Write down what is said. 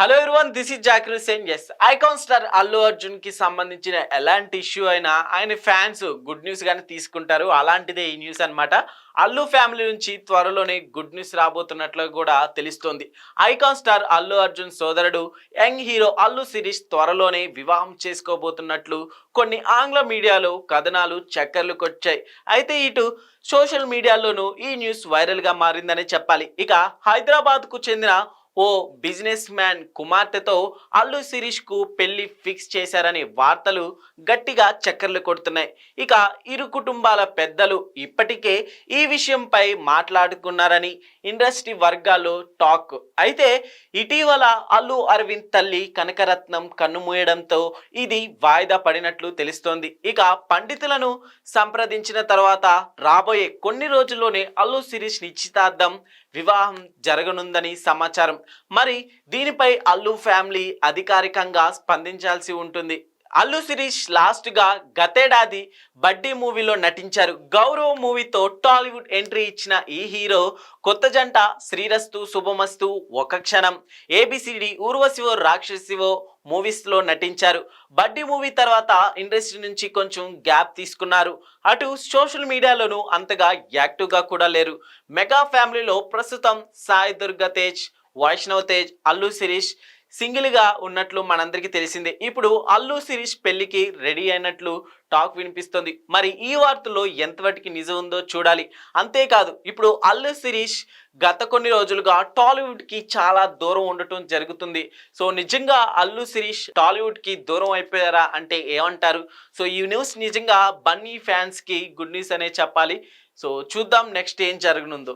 Hello everyone, this is Zakir Hussain. Yes, icon star Allu Arjun కి సంబంధించిన ఎలాంటి ఇష్యూ అయినా ఆయన ఫ్యాన్స్ గుడ్ న్యూస్ గానే తీసుకుంటారు. అలాంటిదే ఈ న్యూస్ అన్నమాట. అల్లు ఫ్యామిలీ నుంచి త్వరలోనే గుడ్ న్యూస్ రాబోతున్నట్లు కూడా తెలుస్తోంది. ఐకాన్ స్టార్ అల్లు అర్జున్ సోదరుడు యంగ్ హీరో అల్లు శిరీష్ త్వరలోనే వివాహం చేసుకోబోతున్నట్లు కొన్ని ఆంగ్ల మీడియాలో కథనాలు చక్కర్లు కొచ్చాయి. అయితే ఇటు సోషల్ మీడియాలోనూ ఈ న్యూస్ వైరల్ గా మారిందనే చెప్పాలి. ఇక హైదరాబాద్ కు చెందిన ఓ బిజినెస్ మ్యాన్ కుమార్తెతో అల్లు శిరీష్ కు పెళ్లి ఫిక్స్ చేశారని వార్తలు గట్టిగా చక్కర్లు కొడుతున్నాయి. ఇక ఇరు కుటుంబాల పెద్దలు ఇప్పటికే ఈ విషయంపై మాట్లాడుకున్నారని ఇండస్ట్రీ వర్గాల్లో టాక్. అయితే ఇటీవల అల్లు అరవింద్ తల్లి కనకరత్నం కన్నుమూయడంతో ఇది వాయిదా పడినట్లు తెలుస్తోంది. ఇక పండితులను సంప్రదించిన తర్వాత రాబోయే కొన్ని రోజుల్లోనే అల్లు శిరీష్ నిశ్చితార్థం వివాహం జరగనుందని సమాచారం. మరి దీనిపై అల్లు ఫ్యామిలీ అధికారికంగా స్పందించాల్సి ఉంటుంది. అల్లు శిరీష్ లాస్ట్ గా గతేడాది బడ్డీ మూవీలో నటించారు. గౌరవ్ మూవీతో టాలీవుడ్ ఎంట్రీ ఇచ్చిన ఈ హీరో కొత్త జంట శ్రీరస్తు శుభమస్తు, ఒక క్షణం, ఏబిసిడి, ఊర్వశివో రాక్షసివో మూవీస్ లో నటించారు. బడ్డీ మూవీ తర్వాత ఇండస్ట్రీ నుంచి కొంచెం గ్యాప్ తీసుకున్నారు. అటు సోషల్ మీడియాలోనూ అంతగా యాక్టివ్ గా కూడా లేరు. మెగా ఫ్యామిలీలో ప్రస్తుతం సాయి దుర్గా తేజ్, వైష్ణవ్ తేజ్, అల్లు శిరీష్ సింగిల్ గా ఉన్నట్లు మనందరికీ తెలిసిందే. ఇప్పుడు అల్లు శిరీష్ పెళ్లికి రెడీ అయినట్లు టాక్ వినిపిస్తుంది. మరి ఈ వార్తలో ఎంతవరకు నిజం ఉందో చూడాలి. అంతేకాదు, ఇప్పుడు అల్లు శిరీష్ గత కొన్ని రోజులుగా టాలీవుడ్ కి చాలా దూరం ఉండటం జరుగుతుంది. సో నిజంగా అల్లు శిరీష్ టాలీవుడ్ కి దూరం అయిపోయారా అంటే ఏమంటారు? సో ఈ న్యూస్ నిజంగా బన్నీ ఫ్యాన్స్ కి గుడ్ న్యూస్ అనే చెప్పాలి. సో చూద్దాం నెక్స్ట్ ఏం జరగనుందో.